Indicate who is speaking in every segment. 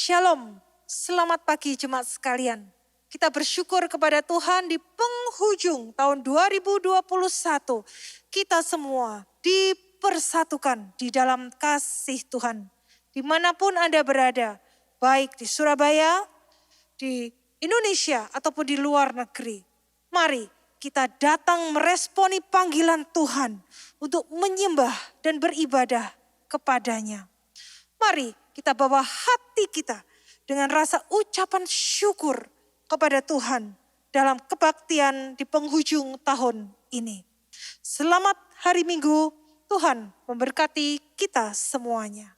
Speaker 1: Shalom, selamat pagi jemaat sekalian. Kita bersyukur kepada Tuhan di penghujung tahun 2021. Kita semua dipersatukan di dalam kasih Tuhan. Dimanapun Anda berada, baik di Surabaya, di Indonesia ataupun di luar negeri. Mari kita datang meresponi panggilan Tuhan untuk menyembah dan beribadah kepadanya. Mari kita bawa hati kita dengan rasa ucapan syukur kepada Tuhan dalam kebaktian di penghujung tahun ini. Selamat hari Minggu, Tuhan memberkati kita semuanya.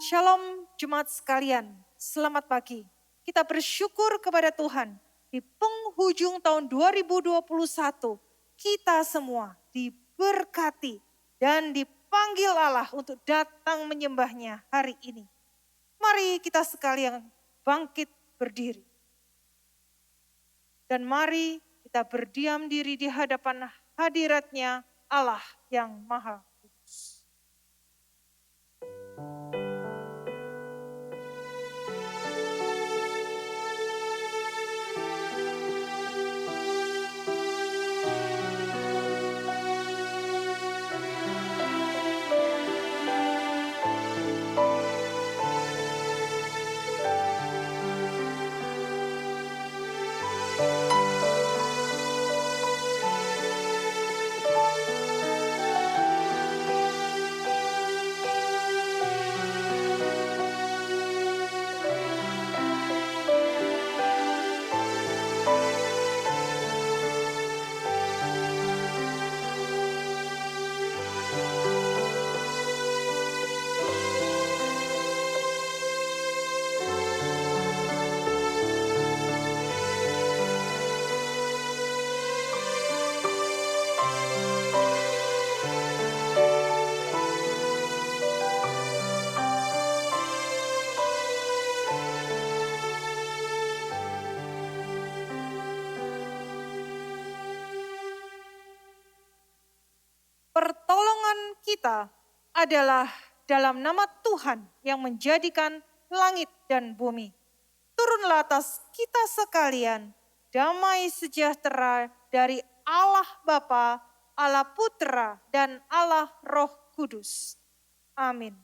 Speaker 1: Shalom jemaat sekalian, selamat pagi. Kita bersyukur kepada Tuhan di penghujung tahun 2021. Kita semua diberkati dan dipanggil Allah untuk datang menyembahnya hari ini. Mari kita sekalian bangkit berdiri. Dan mari kita berdiam diri di hadapan hadiratnya Allah yang Maha Kudus. Pertolongan kita adalah dalam nama Tuhan yang menjadikan langit dan bumi. Turunlah atas kita sekalian damai sejahtera dari Allah Bapa, Allah Putra, dan Allah Roh Kudus. Amin.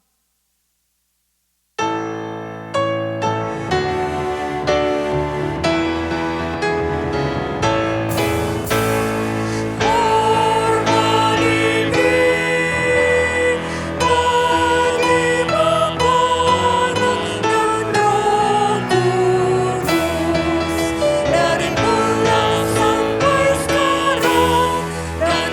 Speaker 2: Dari mula sampai sekarang dan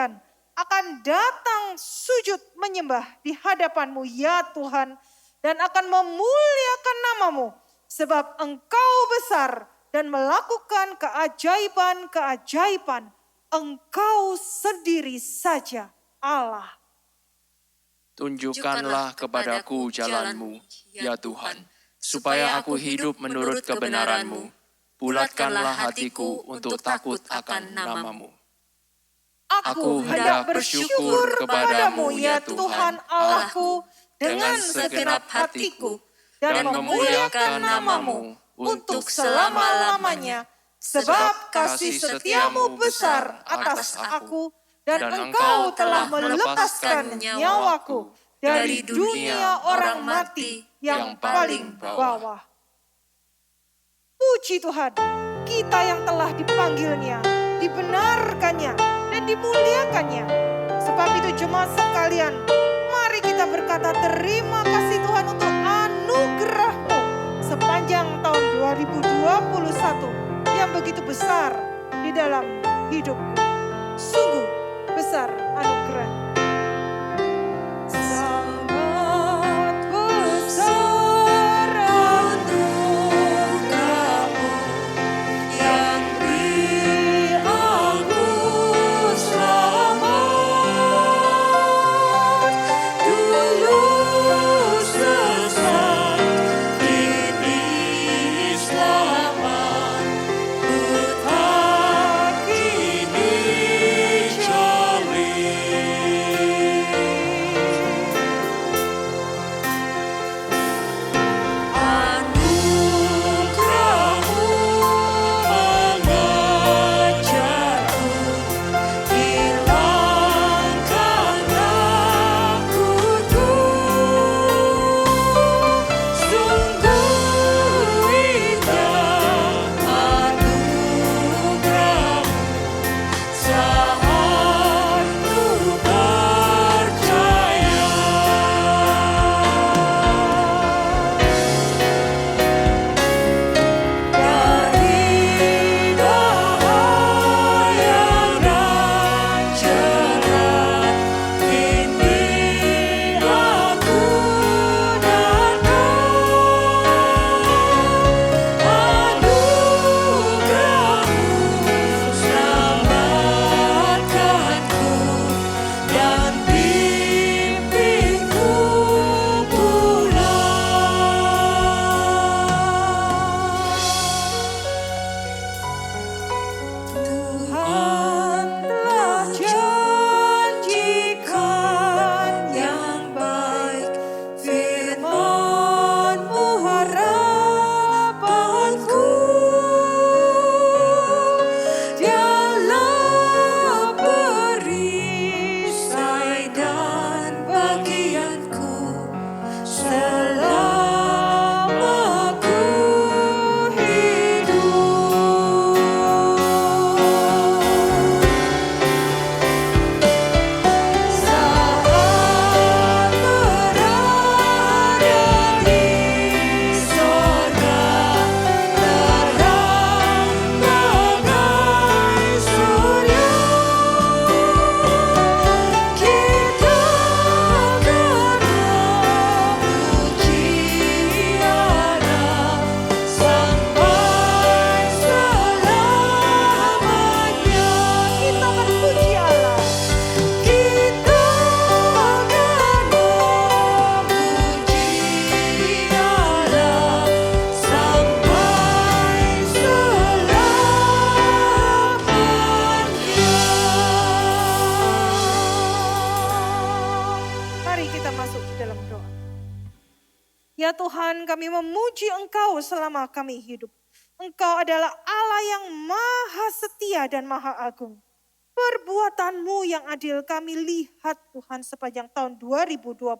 Speaker 1: kebaikan akan datang sujud menyembah di hadapan-Mu ya Tuhan, dan akan memuliakan nama-Mu, sebab Engkau besar dan melakukan keajaiban-keajaiban. Engkau sendiri saja Allah.
Speaker 2: Tunjukkanlah kepadaku jalan-Mu, ya Tuhan, supaya aku hidup menurut kebenaran-Mu. Bulatkanlah hatiku untuk takut akan nama-Mu.
Speaker 1: Aku hendak bersyukur kepadamu ya Tuhan Allahku dengan segenap hatiku, dan memuliakan nama-Mu untuk selama-lamanya, sebab kasih setia-Mu besar atas aku, dan Engkau telah melepaskan nyawaku dari dunia orang mati yang paling bawah. Puji Tuhan, kita yang telah dipanggilnya, dibenarkannya, dan dimuliakannya. Sebab itu jemaat sekalian, mari kita berkata terima kasih Tuhan untuk anugerah-Mu sepanjang tahun 2021 yang begitu besar di dalam hidupku. Sungguh besar anugerah. Sangat besar anugerah-Mu yang beri aku selamat. Dulu sesat, kini selamat. Buta kini jali. Anugerah-Mu mengajarku, hilangkan takutku. Sungguh indah anugerah-Mu saat ku percaya. Dari bahaya dan cerah, kini aku datang. Anugerah-Mu selamatkanku dan bimbingku pulang. Tuhan telah janjikan yang baik, firman-Mu harapanku. Dialah perisai dan bagianku selama ku hidup. Saat berada di sorga, terang bagai surya, kita akan memuji Allah sampai selamanya. Kita akan puji Allah. Kita akan memuji Allah sampai selamanya. Mari kita masuk di dalam doa. Ya Tuhan, kami memuji Engkau selama kami hidup. Engkau adalah Allah yang maha setia dan maha agung. Perbuatan-Mu yang adil kami lihat Tuhan sepanjang tahun 2021.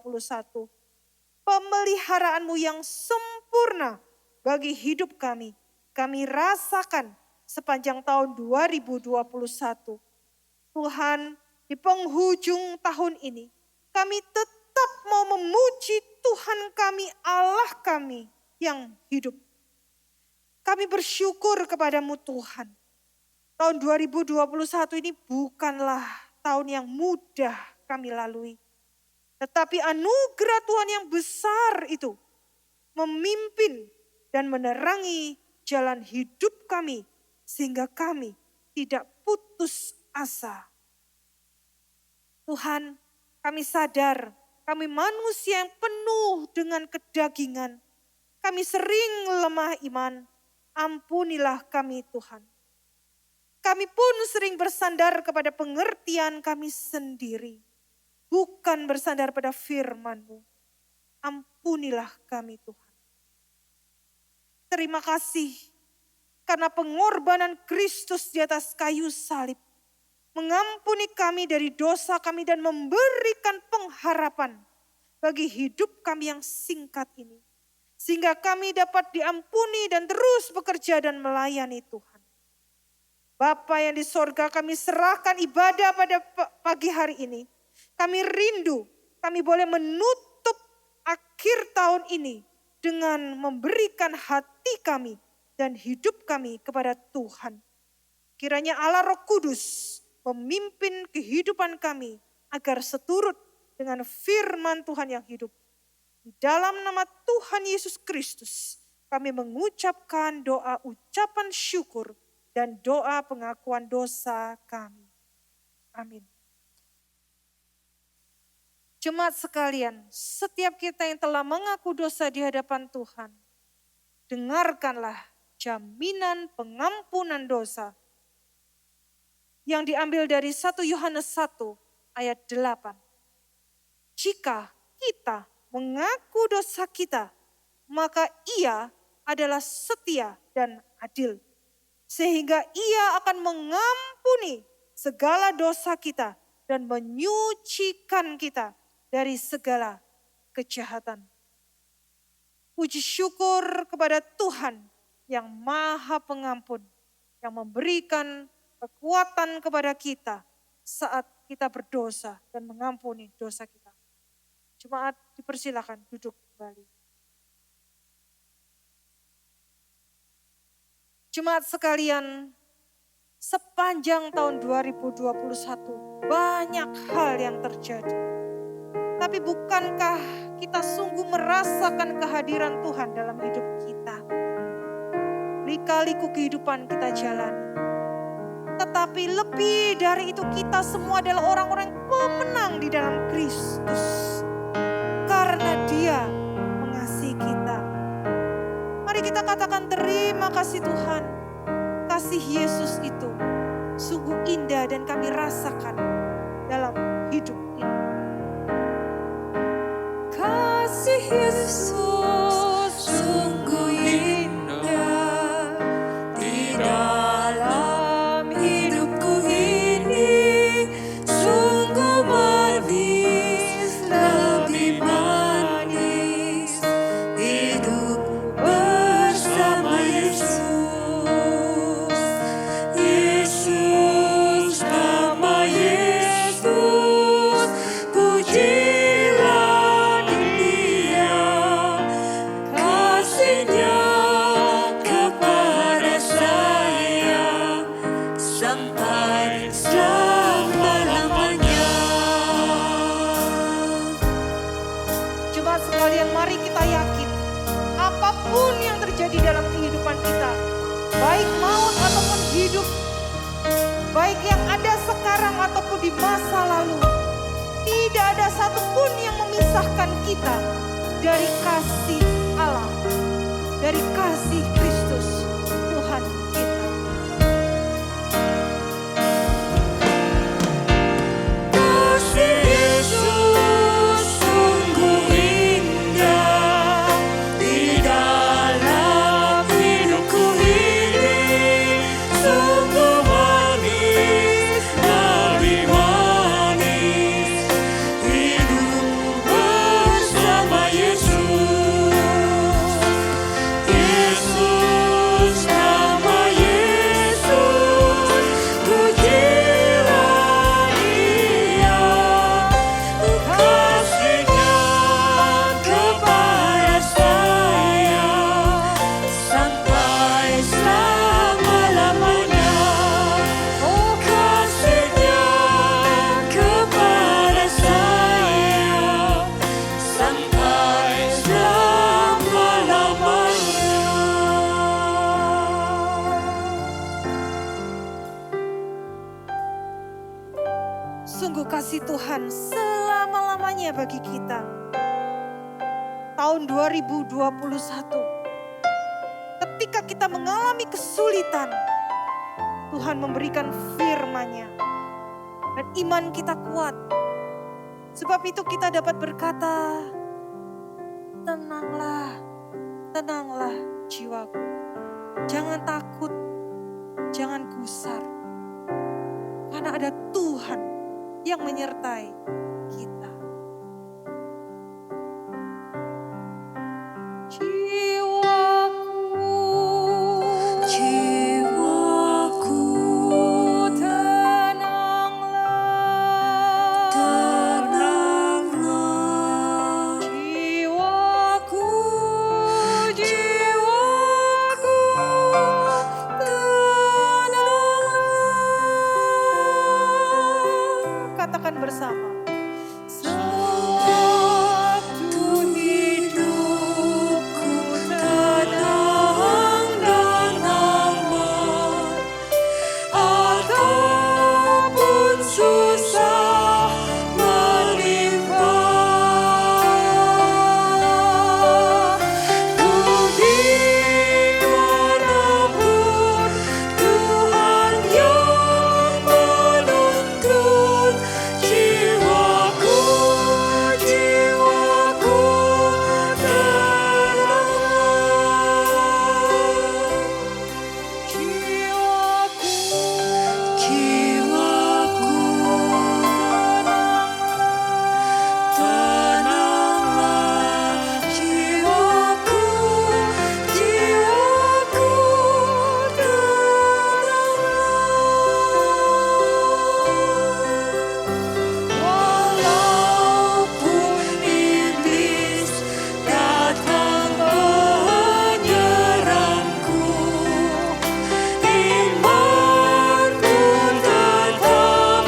Speaker 1: Pemeliharaan-Mu yang sempurna bagi hidup kami rasakan sepanjang tahun 2021. Tuhan, di penghujung tahun ini, kami tetap mau memuji Tuhan kami, Allah kami yang hidup. Kami bersyukur kepadamu Tuhan. Tahun 2021 ini bukanlah tahun yang mudah kami lalui. Tetapi anugerah Tuhan yang besar itu memimpin dan menerangi jalan hidup kami sehingga kami tidak putus asa. Tuhan, kami sadar kami manusia yang penuh dengan kedagingan. Kami sering lemah iman. Ampunilah kami Tuhan. Kami pun sering bersandar kepada pengertian kami sendiri. Bukan bersandar pada firman-Mu. Ampunilah kami Tuhan. Terima kasih karena pengorbanan Kristus di atas kayu salib. Mengampuni kami dari dosa kami dan memberikan pengharapan bagi hidup kami yang singkat ini. Sehingga kami dapat diampuni dan terus bekerja dan melayani Tuhan. Bapa yang di sorga, kami serahkan ibadah pada pagi hari ini. Kami rindu, kami boleh menutup akhir tahun ini dengan memberikan hati kami dan hidup kami kepada Tuhan. Kiranya Allah Roh Kudus memimpin kehidupan kami agar seturut dengan firman Tuhan yang hidup. Di dalam nama Tuhan Yesus Kristus, kami mengucapkan doa ucapan syukur dan doa pengakuan dosa kami. Amin. Jemaat sekalian, setiap kita yang telah mengaku dosa di hadapan Tuhan, dengarkanlah jaminan pengampunan dosa yang diambil dari 1 Yohanes 1 ayat 8. Jika kita mengaku dosa kita, maka Ia adalah setia dan adil. Sehingga Ia akan mengampuni segala dosa kita dan menyucikan kita dari segala kejahatan. Puji syukur kepada Tuhan yang Maha Pengampun, yang memberikan kekuatan kepada kita saat kita berdosa dan mengampuni dosa kita. Jemaat dipersilakan duduk kembali. Jemaat sekalian, sepanjang tahun 2021 banyak hal yang terjadi. Tapi bukankah kita sungguh merasakan kehadiran Tuhan dalam hidup kita? Lika-liku kehidupan kita jalani. Tetapi lebih dari itu kita semua adalah orang-orang yang pemenang di dalam Kristus. Karena Dia mengasihi kita. Mari kita katakan terima kasih Tuhan. Kasih Yesus itu sungguh indah dan kami rasakan dalam hidup ini. Kasih Yesus sungguh indah di dalam hidupku ini. Sungguh manis, lebih manis hidup bersama Yesus. Yesus, nama Yesus, pujilah Dia. Kasih-Nya kepada saya sampai selama-lamanya. Jemaat sekalian, mari kita yakin apapun yang terjadi dalam kehidupan kita, baik maut ataupun hidup, baik yang ada sekarang ataupun di masa lalu, tidak ada satupun yang memisahkan kita dari kasih Allah, dari kasih Kristus Tuhan kita. Kasih Yesus sungguh indah di dalam hidupku ini. Sungguh manis, lebih manis hidup bersama Yesus. Yesus kasih Tuhan selama-lamanya bagi kita. Tahun 2021, ketika kita mengalami kesulitan, Tuhan memberikan firman-Nya dan iman kita kuat. Sebab itu kita dapat berkata, tenanglah, tenanglah jiwaku. Jangan takut, jangan gusar. Karena ada Tuhan yang menyertai kita. Katakan bersama. Sewaktu hidupku tenang dan aman, ataupun susah menimpa, ku dimanapun Tuhan yang menuntun jiwaku, jiwaku tenang, jiwaku tenanglah, jiwaku, jiwaku tenanglah. Walaupun iblis datang menyerangku, imanku tetap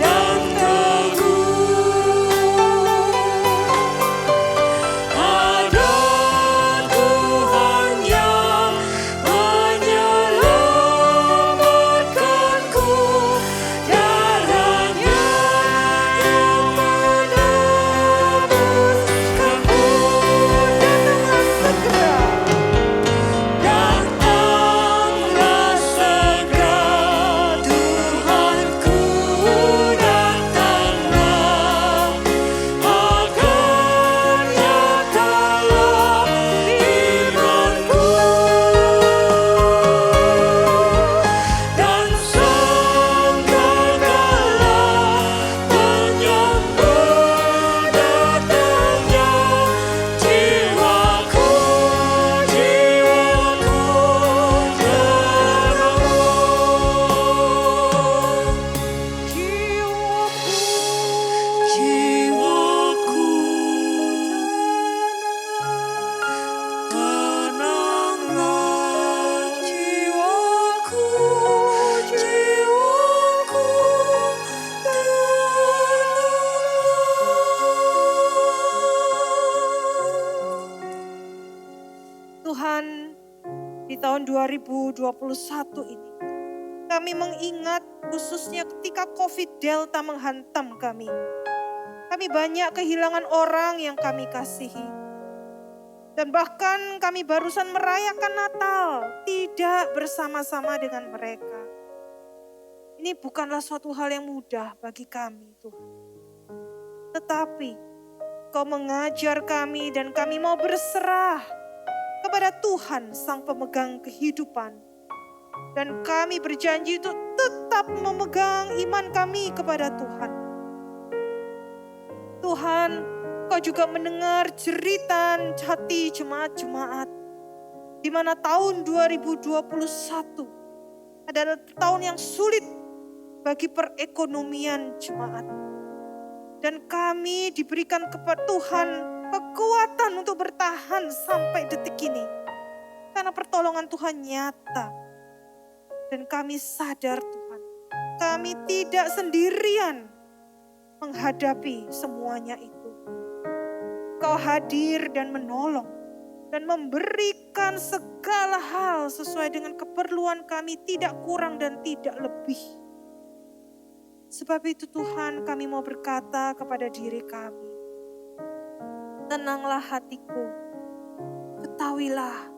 Speaker 1: dan teguh. Ada Tuhan yang menyelamatkanku, darahnya yang menebuskanku. Datanglah segera, Tuhanku datanglah, agar nyatalah imanku, dan sangkakanlah menyambut datangnya jiwaku, jiwaku tenanglah, jiwaku, jiwaku tenang. Tuhan, di tahun 2021 ini, kami mengingat khususnya ketika COVID Delta menghantam kami. Kami banyak kehilangan orang yang kami kasihi. Dan bahkan kami barusan merayakan Natal, tidak bersama-sama dengan mereka. Ini bukanlah suatu hal yang mudah bagi kami, Tuhan. Tetapi Kau mengajar kami dan kami mau berserah kepada Tuhan Sang Pemegang kehidupan. Dan kami berjanji untuk tetap memegang iman kami kepada Tuhan. Tuhan, Kau juga mendengar jeritan hati jemaat-jemaat, di mana tahun 2021 adalah tahun yang sulit bagi perekonomian jemaat. Dan kami diberikan kepada Tuhan kekuatan untuk bertahan sampai detik ini. Karena pertolongan Tuhan nyata. Dan kami sadar Tuhan, kami tidak sendirian menghadapi semuanya itu. Kau hadir dan menolong dan memberikan segala hal sesuai dengan keperluan kami, tidak kurang dan tidak lebih. Sebab itu Tuhan, kami mau berkata kepada diri kami, tenanglah hatiku, ketahuilah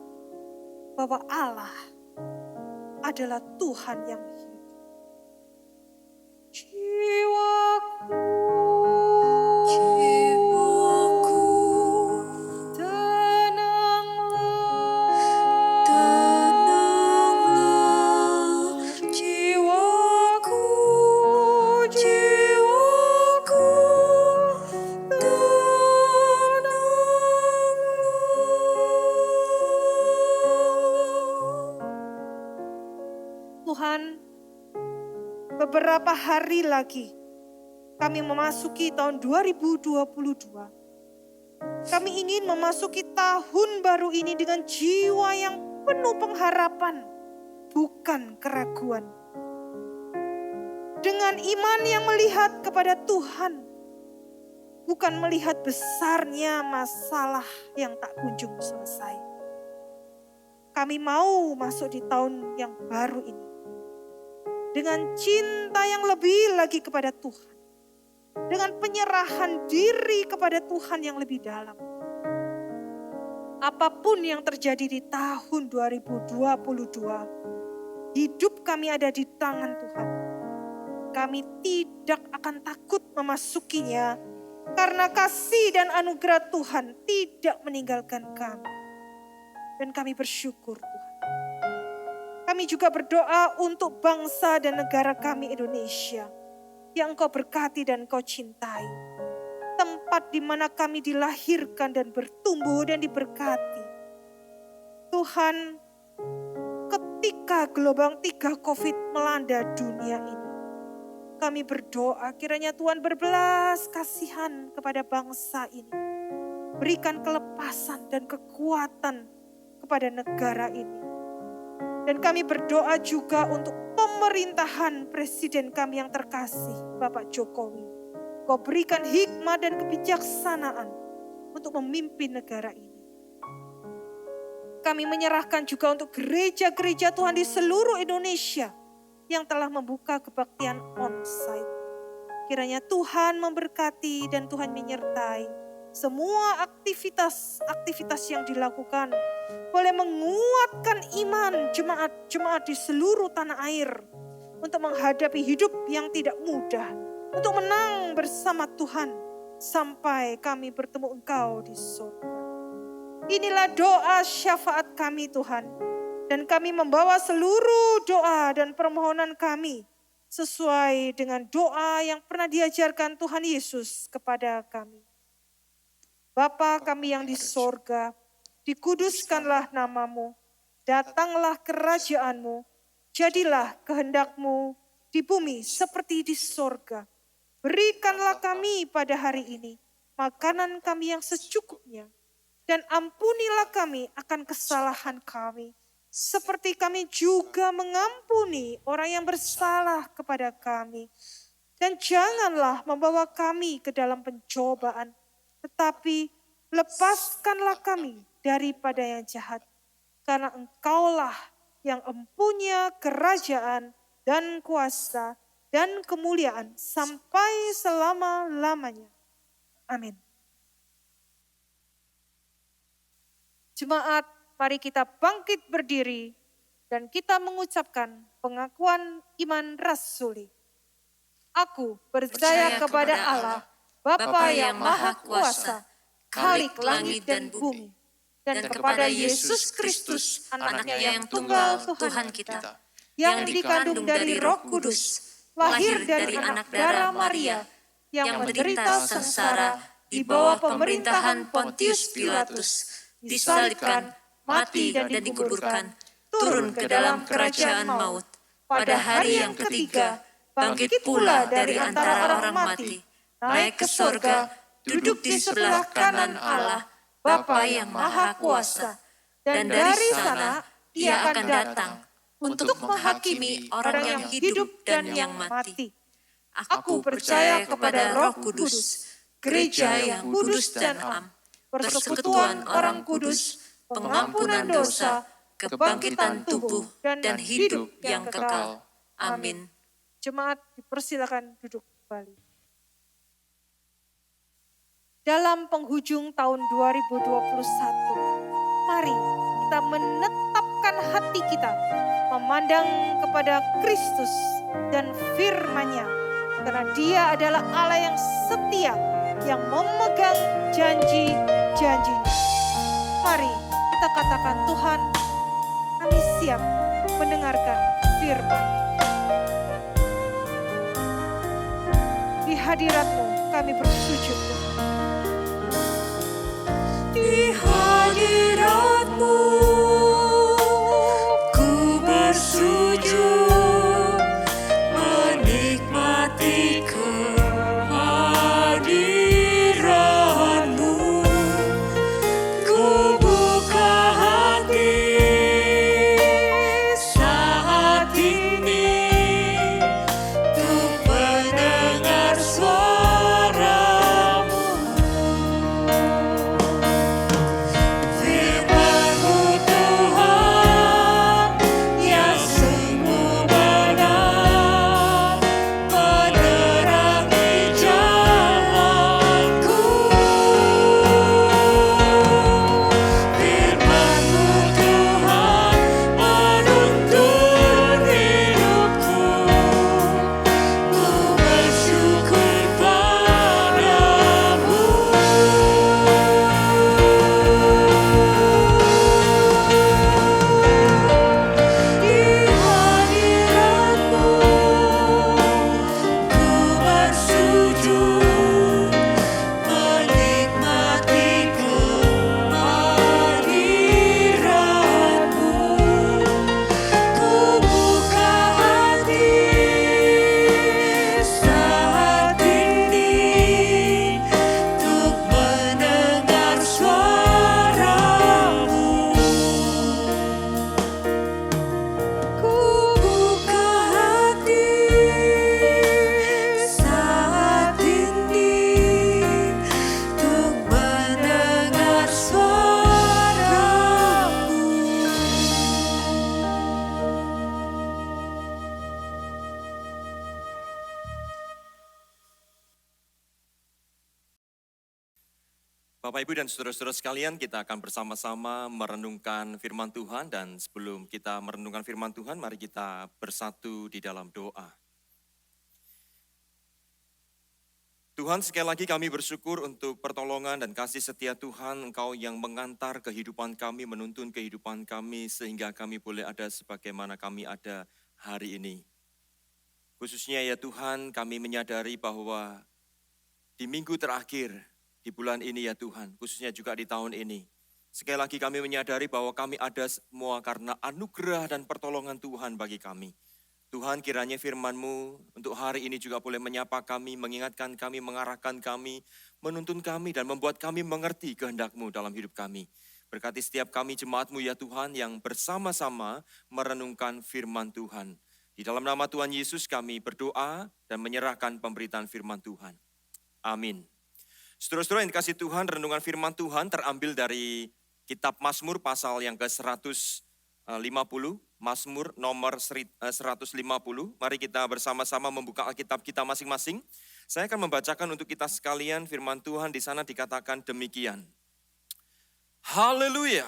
Speaker 1: bahwa Allah adalah Tuhan yang hidup. Jiwaku, Tuhan, beberapa hari lagi kami memasuki tahun 2022. Kami ingin memasuki tahun baru ini dengan jiwa yang penuh pengharapan, bukan keraguan. Dengan iman yang melihat kepada Tuhan, bukan melihat besarnya masalah yang tak kunjung selesai. Kami mau masuk di tahun yang baru ini dengan cinta yang lebih lagi kepada Tuhan. Dengan penyerahan diri kepada Tuhan yang lebih dalam. Apapun yang terjadi di tahun 2022, hidup kami ada di tangan Tuhan. Kami tidak akan takut memasukinya karena kasih dan anugerah Tuhan tidak meninggalkan kami. Dan kami bersyukur Tuhan. Kami juga berdoa untuk bangsa dan negara kami Indonesia yang Engkau berkati dan Engkau cintai. Tempat di mana kami dilahirkan dan bertumbuh dan diberkati. Tuhan, ketika gelombang 3 COVID melanda dunia ini, kami berdoa kiranya Tuhan berbelas kasihan kepada bangsa ini. Berikan kelepasan dan kekuatan kepada negara ini. Dan kami berdoa juga untuk pemerintahan Presiden kami yang terkasih, Bapak Jokowi. Kau berikan hikmat dan kebijaksanaan untuk memimpin negara ini. Kami menyerahkan juga untuk gereja-gereja Tuhan di seluruh Indonesia yang telah membuka kebaktian onsite. Kiranya Tuhan memberkati dan Tuhan menyertai semua aktivitas yang dilakukan, boleh menguatkan iman jemaat-jemaat di seluruh tanah air untuk menghadapi hidup yang tidak mudah, untuk menang bersama Tuhan sampai kami bertemu Engkau di surga. Inilah doa syafaat kami Tuhan, dan kami membawa seluruh doa dan permohonan kami sesuai dengan doa yang pernah diajarkan Tuhan Yesus kepada kami. Bapa kami yang di sorga, dikuduskanlah namamu, datanglah kerajaanmu, jadilah kehendak-Mu di bumi seperti di sorga. Berikanlah kami pada hari ini makanan kami yang secukupnya, dan ampunilah kami akan kesalahan kami, seperti kami juga mengampuni orang yang bersalah kepada kami. Dan janganlah membawa kami ke dalam pencobaan, tetapi lepaskanlah kami daripada yang jahat. Karena Engkaulah yang empunya kerajaan dan kuasa dan kemuliaan sampai selama-lamanya. Amin. Jemaat, mari kita bangkit berdiri dan kita mengucapkan pengakuan iman rasuli. Aku percaya kepada Allah, Bapa yang Maha Kuasa, Khalik langit dan bumi, dan kepada Yesus Kristus, Anaknya yang tunggal Tuhan kita, yang dikandung dari Roh Kudus, lahir dari anak darah Maria, yang menderita sengsara di bawah pemerintahan Pontius Pilatus, disalibkan, mati dan dikuburkan, turun ke dalam kerajaan maut. Pada hari yang ketiga, bangkit pula dari antara orang mati, naik ke surga, duduk di sebelah kanan Allah, Bapa yang Maha Kuasa. Dan dari sana Ia akan datang untuk menghakimi orang yang hidup dan yang mati. Aku percaya kepada Roh Kudus, gereja yang kudus dan am, persekutuan orang kudus, pengampunan dosa, kebangkitan tubuh, dan hidup yang kekal. Amin. Jemaat dipersilakan duduk kembali. Dalam penghujung tahun 2021, mari kita menetapkan hati kita memandang kepada Kristus dan firman-Nya, karena Dia adalah Allah yang setia, yang memegang janji-janji-Nya. Mari kita katakan, Tuhan, kami siap mendengarkan firman. Di hadirat-Mu kami bersujud.
Speaker 3: Di hadirat-Mu ku bersujud, menikmati kehadiran-Mu. Ku buka hati saat ini untuk mendengar suara-Mu. Firman-Mu Tuhan yang sungguh benar, menerangi jalanku. Firman-Mu Tuhan menuntun hidupku. Ku bersyukur padamu. Di hadirat-Mu ku bersujud, menikmati kehadiran-Mu. Ku buka hati saat ini untuk mendengar suara-Mu. Ku buka hati saat ini untuk mendengar suara-Mu.
Speaker 4: Bapak, Ibu, dan saudara-saudara sekalian, kita akan bersama-sama merenungkan firman Tuhan. Dan sebelum kita merenungkan firman Tuhan, mari kita bersatu di dalam doa. Tuhan, sekali lagi kami bersyukur untuk pertolongan dan kasih setia Tuhan. Engkau yang mengantar kehidupan kami, menuntun kehidupan kami, sehingga kami boleh ada sebagaimana kami ada hari ini. Khususnya ya Tuhan, kami menyadari bahwa di minggu terakhir, di bulan ini ya Tuhan, khususnya juga di tahun ini. Sekali lagi kami menyadari bahwa kami ada semua karena anugerah dan pertolongan Tuhan bagi kami. Tuhan, kiranya firman-Mu untuk hari ini juga boleh menyapa kami, mengingatkan kami, mengarahkan kami, menuntun kami dan membuat kami mengerti kehendak-Mu dalam hidup kami. Berkati setiap kami jemaat-Mu ya Tuhan yang bersama-sama merenungkan firman Tuhan. Di dalam nama Tuhan Yesus kami berdoa dan menyerahkan pemberitaan firman Tuhan. Amin. Saudara-saudara yang dikasih Tuhan, renungan firman Tuhan terambil dari kitab Mazmur pasal yang ke-150, Mazmur nomor 150. Mari kita bersama-sama membuka Alkitab kita masing-masing. Saya akan membacakan untuk kita sekalian firman Tuhan. Di sana dikatakan demikian. Haleluya,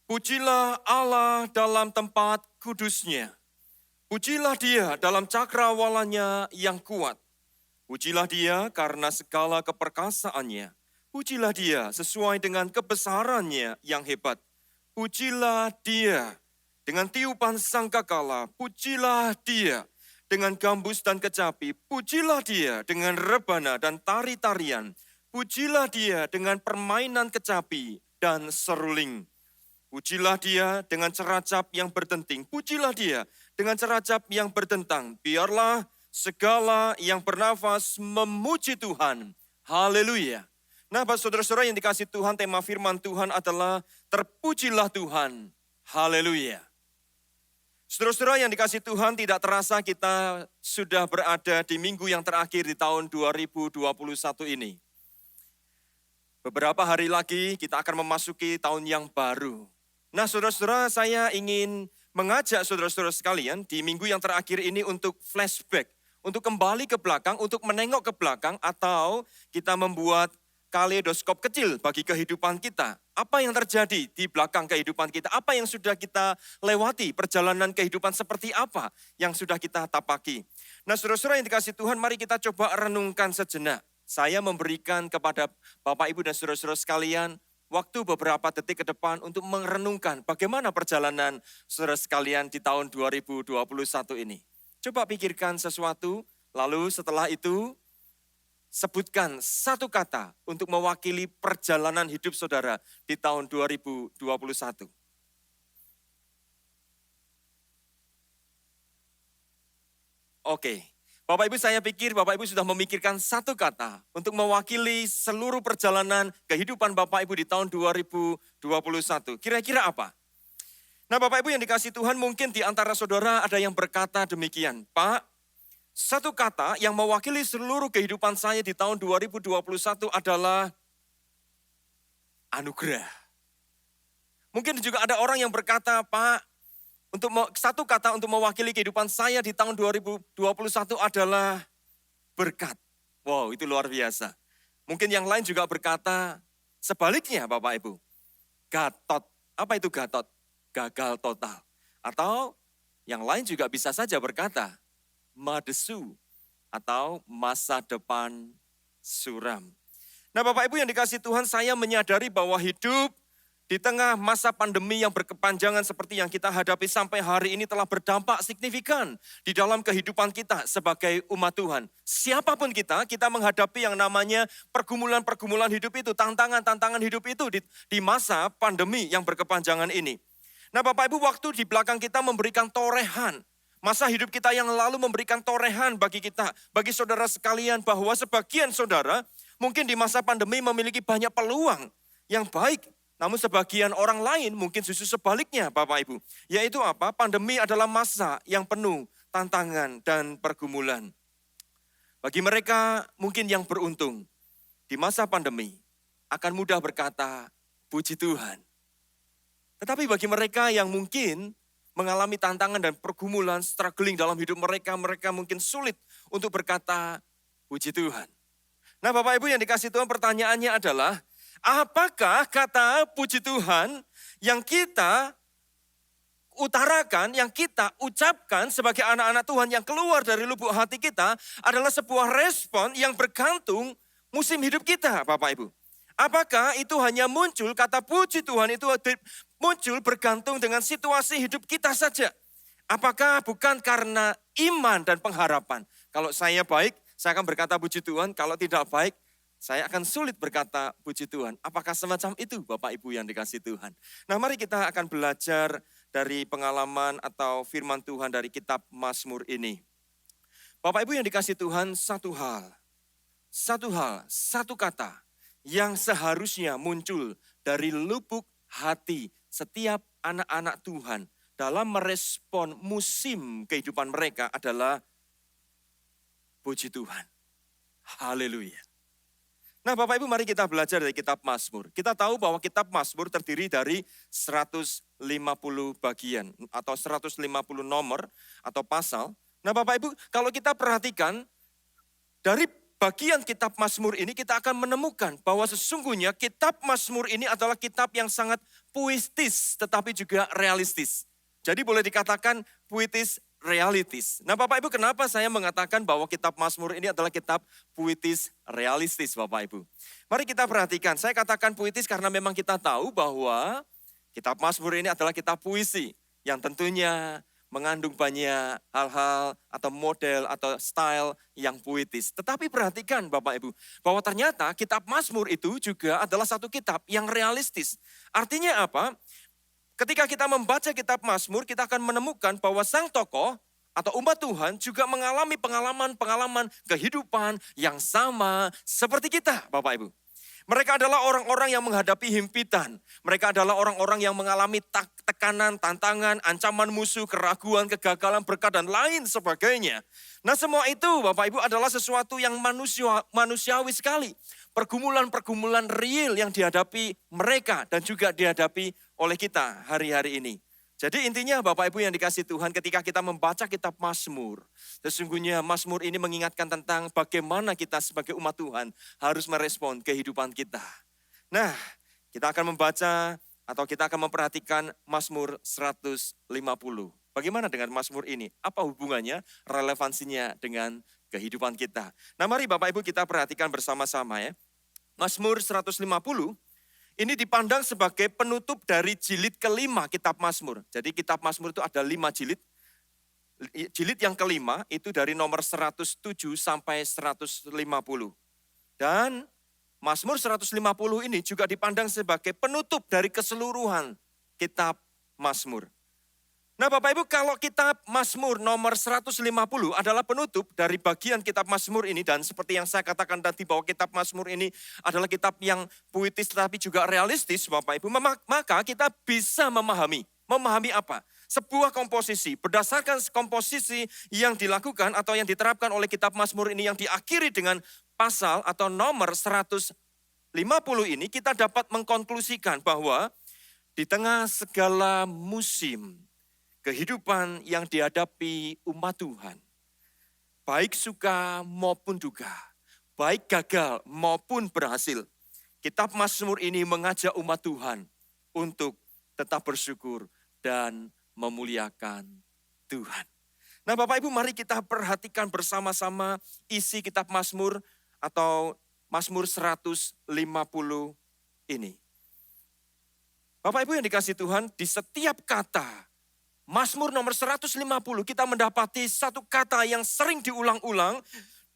Speaker 4: pujilah Allah dalam tempat kudusnya. Pujilah Dia dalam cakrawalanya yang kuat. Pujilah Dia karena segala keperkasaannya. Pujilah Dia sesuai dengan kebesarannya yang hebat. Pujilah Dia dengan tiupan sangkakala. Pujilah Dia dengan gambus dan kecapi. Pujilah Dia dengan rebana dan tari-tarian. Pujilah Dia dengan permainan kecapi dan seruling. Pujilah Dia dengan ceracap yang berdenting. Pujilah Dia dengan ceracap yang berdentang. Biarlah segala yang bernafas memuji Tuhan. Haleluya. Nah, saudara-saudara yang dikasih Tuhan, tema firman Tuhan adalah terpujilah Tuhan. Haleluya. Saudara-saudara yang dikasih Tuhan, tidak terasa kita sudah berada di minggu yang terakhir di tahun 2021 ini. Beberapa hari lagi kita akan memasuki tahun yang baru. Nah, saudara-saudara, saya ingin mengajak saudara-saudara sekalian di minggu yang terakhir ini untuk flashback, untuk kembali ke belakang, untuk menengok ke belakang, atau kita membuat kaleidoskop kecil bagi kehidupan kita. Apa yang terjadi di belakang kehidupan kita? Apa yang sudah kita lewati? Perjalanan kehidupan seperti apa yang sudah kita tapaki? Nah, saudara-saudara yang dikasihi Tuhan, mari kita coba renungkan sejenak. Saya memberikan kepada Bapak, Ibu, dan saudara-saudara sekalian waktu beberapa detik ke depan untuk merenungkan bagaimana perjalanan saudara sekalian di tahun 2021 ini. Coba pikirkan sesuatu, lalu setelah itu sebutkan satu kata untuk mewakili perjalanan hidup saudara di tahun 2021. Oke, Bapak Ibu, saya pikir Bapak Ibu sudah memikirkan satu kata untuk mewakili seluruh perjalanan kehidupan Bapak Ibu di tahun 2021. Kira-kira apa? Nah, Bapak Ibu yang dikasihi Tuhan, mungkin di antara saudara ada yang berkata demikian, Pak, satu kata yang mewakili seluruh kehidupan saya di tahun 2021 adalah anugerah. Mungkin juga ada orang yang berkata, Pak, satu kata untuk mewakili kehidupan saya di tahun 2021 adalah berkat. Wow, itu luar biasa. Mungkin yang lain juga berkata sebaliknya, Bapak Ibu. Gatot. Apa itu gatot? Gagal total. Atau yang lain juga bisa saja berkata madesu atau masa depan suram. Nah, Bapak Ibu yang dikasihi Tuhan, saya menyadari bahwa hidup di tengah masa pandemi yang berkepanjangan seperti yang kita hadapi sampai hari ini telah berdampak signifikan di dalam kehidupan kita sebagai umat Tuhan. Siapapun kita menghadapi yang namanya pergumulan-pergumulan hidup itu, tantangan-tantangan hidup itu di masa pandemi yang berkepanjangan ini. Nah, Bapak Ibu, waktu di belakang kita memberikan torehan. Masa hidup kita yang lalu memberikan torehan bagi kita, bagi saudara sekalian, bahwa sebagian saudara mungkin di masa pandemi memiliki banyak peluang yang baik. Namun sebagian orang lain mungkin justru sebaliknya, Bapak Ibu. Yaitu apa? Pandemi adalah masa yang penuh tantangan dan pergumulan. Bagi mereka mungkin yang beruntung di masa pandemi akan mudah berkata, puji Tuhan. Tetapi bagi mereka yang mungkin mengalami tantangan dan pergumulan, struggling dalam hidup mereka, mereka mungkin sulit untuk berkata, puji Tuhan. Nah, Bapak Ibu yang dikasihi Tuhan, pertanyaannya adalah, apakah kata puji Tuhan yang kita utarakan, yang kita ucapkan sebagai anak-anak Tuhan yang keluar dari lubuk hati kita adalah sebuah respon yang bergantung musim hidup kita, Bapak Ibu? Apakah itu hanya muncul, kata puji Tuhan itu muncul bergantung dengan situasi hidup kita saja? Apakah bukan karena iman dan pengharapan? Kalau saya baik, saya akan berkata puji Tuhan. Kalau tidak baik, saya akan sulit berkata puji Tuhan. Apakah semacam itu, Bapak Ibu yang dikasihi Tuhan? Nah, mari kita akan belajar dari pengalaman atau firman Tuhan dari kitab Mazmur ini. Bapak Ibu yang dikasihi Tuhan, satu kata yang seharusnya muncul dari lubuk hati setiap anak-anak Tuhan dalam merespon musim kehidupan mereka adalah puji Tuhan. Haleluya. Nah, Bapak Ibu, mari kita belajar dari kitab Mazmur. Kita tahu bahwa kitab Mazmur terdiri dari 150 bagian atau 150 nomor atau pasal. Nah, Bapak Ibu, kalau kita perhatikan dari bagian kitab Mazmur ini kita akan menemukan bahwa sesungguhnya kitab Mazmur ini adalah kitab yang sangat puitis tetapi juga realistis. Jadi boleh dikatakan puitis realistis. Nah, Bapak Ibu, kenapa saya mengatakan bahwa kitab Mazmur ini adalah kitab puitis realistis, Bapak Ibu? Mari kita perhatikan, saya katakan puitis karena memang kita tahu bahwa kitab Mazmur ini adalah kitab puisi yang tentunya mengandung banyak hal-hal atau model atau style yang puitis. Tetapi perhatikan Bapak Ibu, bahwa ternyata kitab Mazmur itu juga adalah satu kitab yang realistis. Artinya apa? Ketika kita membaca kitab Mazmur, kita akan menemukan bahwa sang tokoh atau umat Tuhan juga mengalami pengalaman-pengalaman kehidupan yang sama seperti kita, Bapak Ibu. Mereka adalah orang-orang yang menghadapi himpitan. Mereka adalah orang-orang yang mengalami tekanan, tantangan, ancaman musuh, keraguan, kegagalan, berkat, dan lain sebagainya. Nah, semua itu Bapak Ibu adalah sesuatu yang manusiawi sekali. Pergumulan-pergumulan real yang dihadapi mereka dan juga dihadapi oleh kita hari-hari ini. Jadi intinya Bapak Ibu yang dikasihi Tuhan, ketika kita membaca kitab Mazmur, sesungguhnya Mazmur ini mengingatkan tentang bagaimana kita sebagai umat Tuhan harus merespon kehidupan kita. Nah, kita akan membaca atau kita akan memperhatikan Mazmur 150. Bagaimana dengan Mazmur ini? Apa hubungannya, relevansinya dengan kehidupan kita? Nah, mari Bapak Ibu kita perhatikan bersama-sama ya. Mazmur 150 ini dipandang sebagai penutup dari jilid kelima kitab Mazmur. Jadi kitab Mazmur itu ada 5 jilid. Jilid yang kelima itu dari nomor 107 sampai 150. Dan Mazmur 150 ini juga dipandang sebagai penutup dari keseluruhan kitab Mazmur. Nah Bapak Ibu, kalau kitab Mazmur nomor 150 adalah penutup dari bagian kitab Mazmur ini, dan seperti yang saya katakan tadi bahwa kitab Mazmur ini adalah kitab yang puitis tetapi juga realistis Bapak Ibu, maka kita bisa memahami apa? Sebuah komposisi, berdasarkan komposisi yang dilakukan atau yang diterapkan oleh kitab Mazmur ini yang diakhiri dengan pasal atau nomor 150 ini, kita dapat mengkonklusikan bahwa di tengah segala musim kehidupan yang dihadapi umat Tuhan, baik suka maupun duka, baik gagal maupun berhasil, kitab Mazmur ini mengajak umat Tuhan untuk tetap bersyukur dan memuliakan Tuhan. Nah Bapak Ibu, mari kita perhatikan bersama-sama isi kitab Mazmur atau Mazmur 150 ini. Bapak Ibu yang dikasihi Tuhan, di setiap kata Mazmur nomor 150 kita mendapati satu kata yang sering diulang-ulang.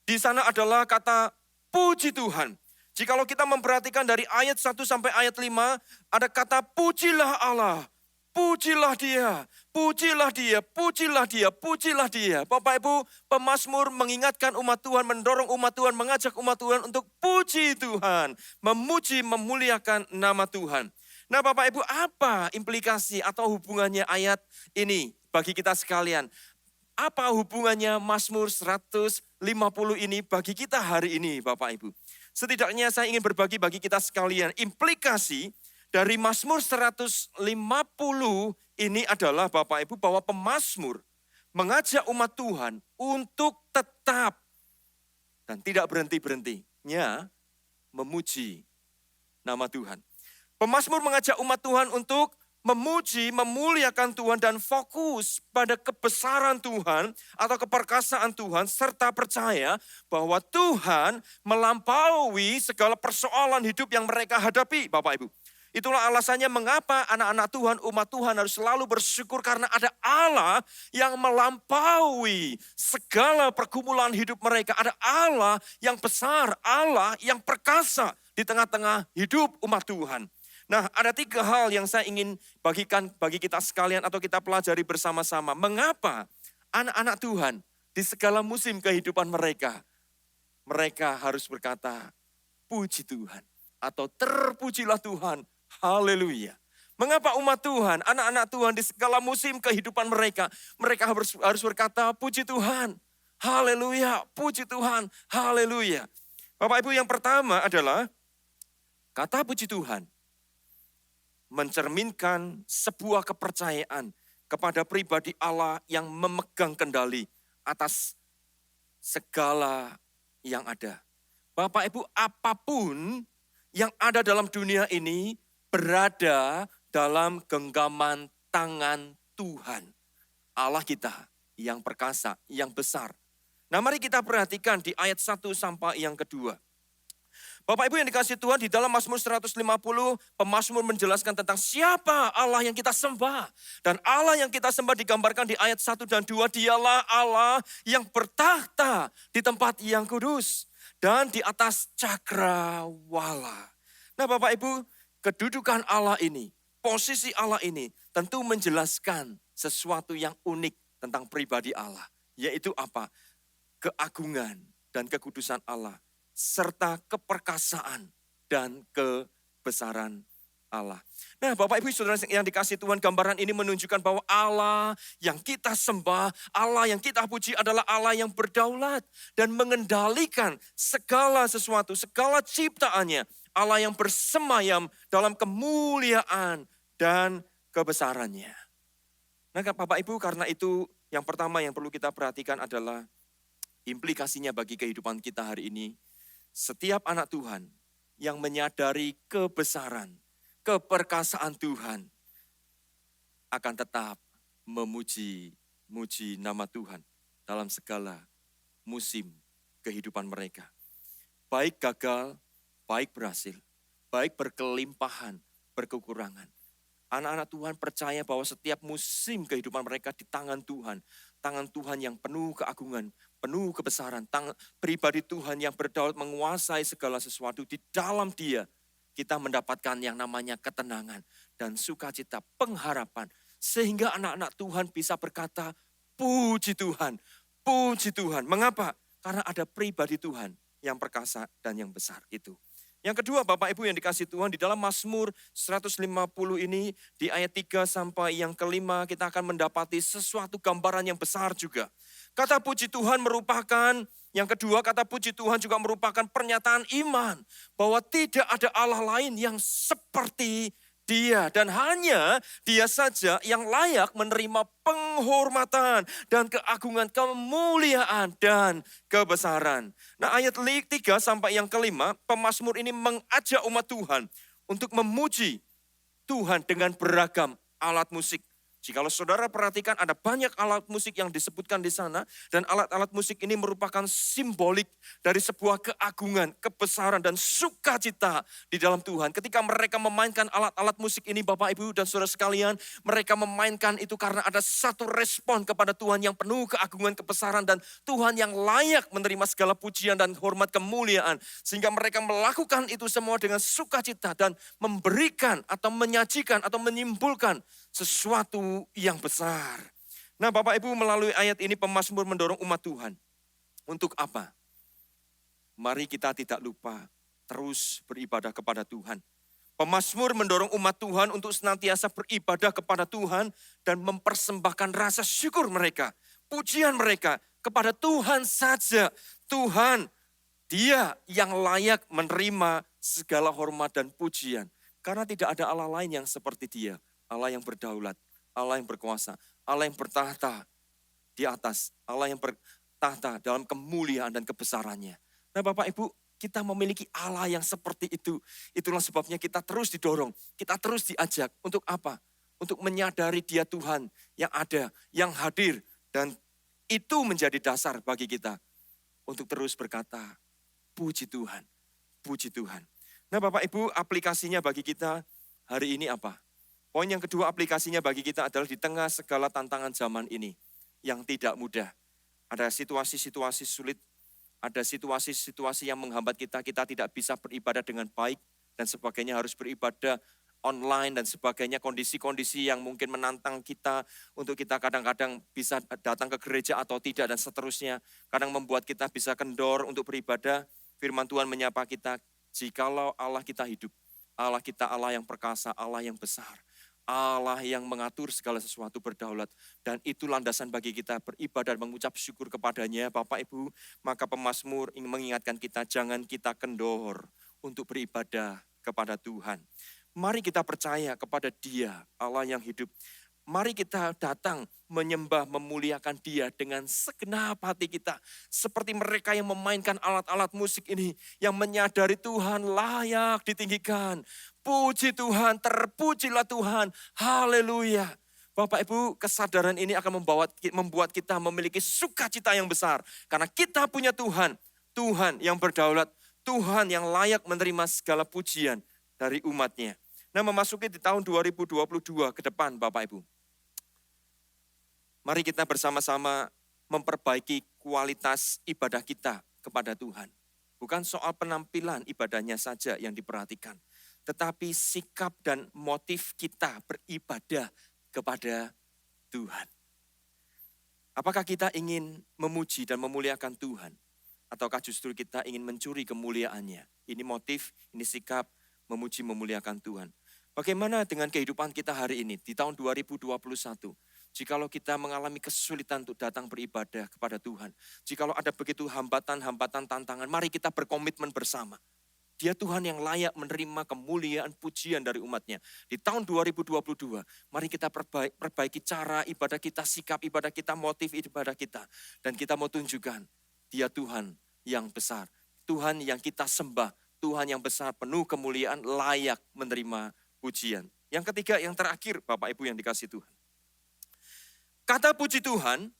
Speaker 4: Di sana adalah kata puji Tuhan. Jikalau kita memperhatikan dari ayat 1 sampai ayat 5, ada kata pujilah Allah, pujilah dia, pujilah dia, pujilah dia, pujilah dia. Bapak Ibu, pemazmur mengingatkan umat Tuhan, mendorong umat Tuhan, mengajak umat Tuhan untuk puji Tuhan, memuji, memuliakan nama Tuhan. Nah Bapak Ibu, apa implikasi atau hubungannya ayat ini bagi kita sekalian? Apa hubungannya Mazmur 150 ini bagi kita hari ini Bapak Ibu? Setidaknya saya ingin berbagi bagi kita sekalian. Implikasi dari Mazmur 150 ini adalah Bapak Ibu bahwa pemazmur mengajak umat Tuhan untuk tetap dan tidak berhenti-berhentinya memuji nama Tuhan. Pemazmur mengajak umat Tuhan untuk memuji, memuliakan Tuhan dan fokus pada kebesaran Tuhan atau keperkasaan Tuhan serta percaya bahwa Tuhan melampaui segala persoalan hidup yang mereka hadapi, Bapak Ibu. Itulah alasannya mengapa anak-anak Tuhan, umat Tuhan harus selalu bersyukur karena ada Allah yang melampaui segala pergumulan hidup mereka. Ada Allah yang besar, Allah yang perkasa di tengah-tengah hidup umat Tuhan. Nah, ada 3 hal yang saya ingin bagikan bagi kita sekalian atau kita pelajari bersama-sama. Mengapa anak-anak Tuhan di segala musim kehidupan mereka harus berkata, puji Tuhan. Atau terpujilah Tuhan, haleluya. Mengapa umat Tuhan, anak-anak Tuhan di segala musim kehidupan mereka harus berkata, puji Tuhan, haleluya, puji Tuhan, haleluya. Bapak Ibu, yang pertama adalah kata puji Tuhan mencerminkan sebuah kepercayaan kepada pribadi Allah yang memegang kendali atas segala yang ada. Bapak Ibu, apapun yang ada dalam dunia ini berada dalam genggaman tangan Tuhan. Allah kita yang perkasa, yang besar. Nah mari kita perhatikan di ayat 1 sampai yang kedua. Bapak Ibu yang dikasihi Tuhan, di dalam Mazmur 150, pemazmur menjelaskan tentang siapa Allah yang kita sembah. Dan Allah yang kita sembah digambarkan di ayat 1 dan 2, dialah Allah yang bertahta di tempat yang kudus dan di atas cakrawala. Nah Bapak Ibu, kedudukan Allah ini, posisi Allah ini tentu menjelaskan sesuatu yang unik tentang pribadi Allah. Yaitu apa? Keagungan dan kekudusan Allah, serta keperkasaan dan kebesaran Allah. Nah Bapak Ibu Saudara yang dikasihi Tuhan, gambaran ini menunjukkan bahwa Allah yang kita sembah, Allah yang kita puji adalah Allah yang berdaulat dan mengendalikan segala sesuatu, segala ciptaannya. Allah yang bersemayam dalam kemuliaan dan kebesarannya. Nah Bapak Ibu, karena itu yang pertama yang perlu kita perhatikan adalah implikasinya bagi kehidupan kita hari ini. Setiap anak Tuhan yang menyadari kebesaran, keperkasaan Tuhan akan tetap memuji nama Tuhan dalam segala musim kehidupan mereka. Baik gagal, baik berhasil, baik berkelimpahan, berkekurangan. Anak-anak Tuhan percaya bahwa setiap musim kehidupan mereka di tangan Tuhan. Tangan Tuhan yang penuh keagungan, penuh kebesaran. Pribadi Tuhan yang berdaulat menguasai segala sesuatu. Di dalam Dia kita mendapatkan yang namanya ketenangan dan sukacita, pengharapan. Sehingga anak-anak Tuhan bisa berkata, puji Tuhan, puji Tuhan. Mengapa? Karena ada pribadi Tuhan yang perkasa dan yang besar itu. Yang kedua Bapak Ibu yang dikasihi Tuhan, di dalam Mazmur 150 ini di ayat 3 sampai yang kelima kita akan mendapati sesuatu gambaran yang besar juga. Kata puji Tuhan merupakan, yang kedua kata puji Tuhan juga merupakan pernyataan iman. Bahwa tidak ada Allah lain yang seperti Dia, dan hanya Dia saja yang layak menerima penghormatan dan keagungan, kemuliaan dan kebesaran. Nah ayat 3 sampai yang kelima, pemazmur ini mengajak umat Tuhan untuk memuji Tuhan dengan beragam alat musik. Jikalau saudara perhatikan ada banyak alat musik yang disebutkan di sana. Dan alat-alat musik ini merupakan simbolik dari sebuah keagungan, kebesaran dan sukacita di dalam Tuhan. Ketika mereka memainkan alat-alat musik ini Bapak Ibu dan saudara sekalian. Mereka memainkan itu karena ada satu respon kepada Tuhan yang penuh keagungan, kebesaran. Dan Tuhan yang layak menerima segala pujian dan hormat kemuliaan. Sehingga mereka melakukan itu semua dengan sukacita dan memberikan atau menyajikan atau menyimpulkan sesuatu yang besar. Nah Bapak Ibu, melalui ayat ini pemazmur mendorong umat Tuhan. Untuk apa? Mari kita tidak lupa terus beribadah kepada Tuhan. Pemazmur mendorong umat Tuhan untuk senantiasa beribadah kepada Tuhan dan mempersembahkan rasa syukur mereka, pujian mereka kepada Tuhan saja. Tuhan, Dia yang layak menerima segala hormat dan pujian. Karena tidak ada Allah lain yang seperti Dia. Allah yang berdaulat, Allah yang berkuasa, Allah yang bertahta di atas, Allah yang bertahta dalam kemuliaan dan kebesarannya. Nah Bapak Ibu, kita memiliki Allah yang seperti itu. Itulah sebabnya kita terus didorong, kita terus diajak. Untuk apa? Untuk menyadari Dia Tuhan yang ada, yang hadir. Dan itu menjadi dasar bagi kita untuk terus berkata, puji Tuhan, puji Tuhan. Nah Bapak Ibu, aplikasinya bagi kita hari ini apa? Poin yang kedua aplikasinya bagi kita adalah di tengah segala tantangan zaman ini yang tidak mudah. Ada situasi-situasi sulit, ada situasi-situasi yang menghambat kita tidak bisa beribadah dengan baik dan sebagainya, harus beribadah online dan sebagainya, kondisi-kondisi yang mungkin menantang kita untuk kita kadang-kadang bisa datang ke gereja atau tidak dan seterusnya. Kadang membuat kita bisa kendor untuk beribadah. Firman Tuhan menyapa kita, jikalau Allah kita hidup, Allah kita Allah yang perkasa, Allah yang besar. Allah yang mengatur segala sesuatu berdaulat. Dan itu landasan bagi kita beribadah dan mengucap syukur kepadanya. Bapak Ibu, maka pemazmur ingin mengingatkan kita, jangan kita kendor untuk beribadah kepada Tuhan. Mari kita percaya kepada Dia, Allah yang hidup. Mari kita datang menyembah, memuliakan Dia dengan segenap hati kita. Seperti mereka yang memainkan alat-alat musik ini, yang menyadari Tuhan layak ditinggikan. Puji Tuhan, terpujilah Tuhan, haleluya. Bapak Ibu, kesadaran ini akan membuat kita memiliki sukacita yang besar. Karena kita punya Tuhan, Tuhan yang berdaulat, Tuhan yang layak menerima segala pujian dari umatnya. Nah memasuki di tahun 2022 ke depan Bapak Ibu. Mari kita bersama-sama memperbaiki kualitas ibadah kita kepada Tuhan. Bukan soal penampilan ibadahnya saja yang diperhatikan. Tetapi sikap dan motif kita beribadah kepada Tuhan. Apakah kita ingin memuji dan memuliakan Tuhan? Ataukah justru kita ingin mencuri kemuliaannya? Ini motif, ini sikap memuji memuliakan Tuhan. Bagaimana dengan kehidupan kita hari ini di tahun 2021? Jikalau kita mengalami kesulitan untuk datang beribadah kepada Tuhan. Jikalau ada begitu hambatan-hambatan tantangan, mari kita berkomitmen bersama. Dia Tuhan yang layak menerima kemuliaan pujian dari umatnya. Di tahun 2022, mari kita perbaiki cara ibadah kita, sikap ibadah kita, motif ibadah kita. Dan kita mau tunjukkan, dia Tuhan yang besar. Tuhan yang kita sembah, Tuhan yang besar, penuh kemuliaan, layak menerima pujian. Yang ketiga, yang terakhir, Bapak Ibu yang dikasihi Tuhan. Kata puji Tuhan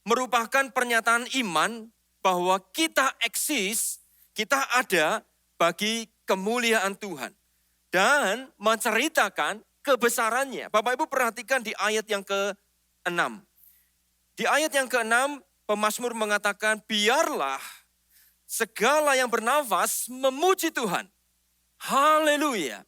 Speaker 4: merupakan pernyataan iman bahwa kita eksis, kita ada bagi kemuliaan Tuhan. Dan menceritakan kebesarannya. Bapak Ibu perhatikan di ayat yang ke-6. Di ayat yang ke-6, pemazmur mengatakan, biarlah segala yang bernafas memuji Tuhan. Haleluya.